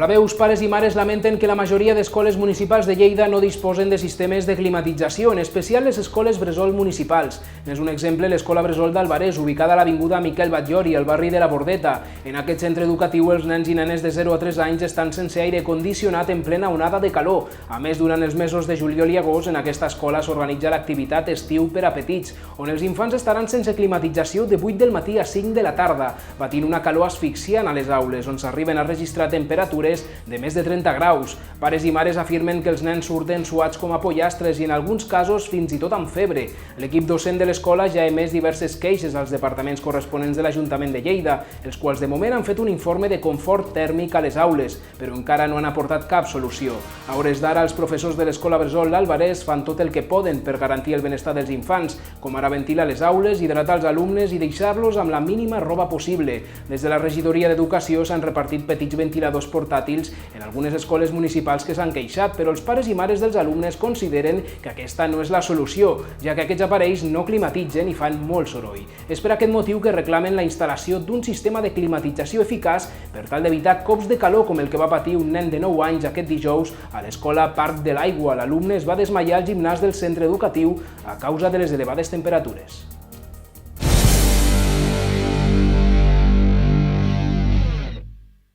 Hola, veus, pares i mares lamenten que la majoria d'escoles municipals de Lleida no disposen de sistemes de climatització, en especial les escoles bressol municipals. És un exemple l'escola bressol d'Alvarès, ubicada a l'avinguda Miquel Batllori, al barri de la Bordeta. En aquest centre educatiu, els nens i nenes de 0 a 3 anys estan sense aire condicionat en plena onada de calor. A més, durant els mesos de juliol i agost, en aquesta escola s'organitza l'activitat Estiu per a Petits, on els infants estaran sense climatització de 8 del matí a 5 de la tarda, patint una calor asfixiant a les aules, on s'arriben a registrar temperatures de més de 30 graus. Pares i mares afirmen que els nens surten suats com a pollastres i en alguns casos fins i tot amb febre. L'equip docent de l'escola ja ha emès diverses queixes als departaments corresponents de l'Ajuntament de Lleida, els quals de moment han fet un informe de confort tèrmic a les aules, però encara no han aportat cap solució. A hores d'ara, els professors de l'escola bressol d'Alvarès fan tot el que poden per garantir el benestar dels infants, com ara ventilar les aules, hidratar els alumnes i deixar-los amb la mínima roba possible. Des de la regidoria d'Educació s'han repartit petits ventiladors portàtils en algunes escoles municipals que s'han queixat, però els pares i mares dels alumnes consideren que aquesta no és la solució, ja que aquests aparells no climatitzen i fan molt soroll. És per aquest motiu que reclamen la instal·lació d'un sistema de climatització eficaç per tal d'evitar cops de calor com el que va patir un nen de 9 anys aquest dijous a l'escola Parc de l'Aigua. L'alumne es va desmaiar al gimnàs del centre educatiu a causa de les elevades temperatures.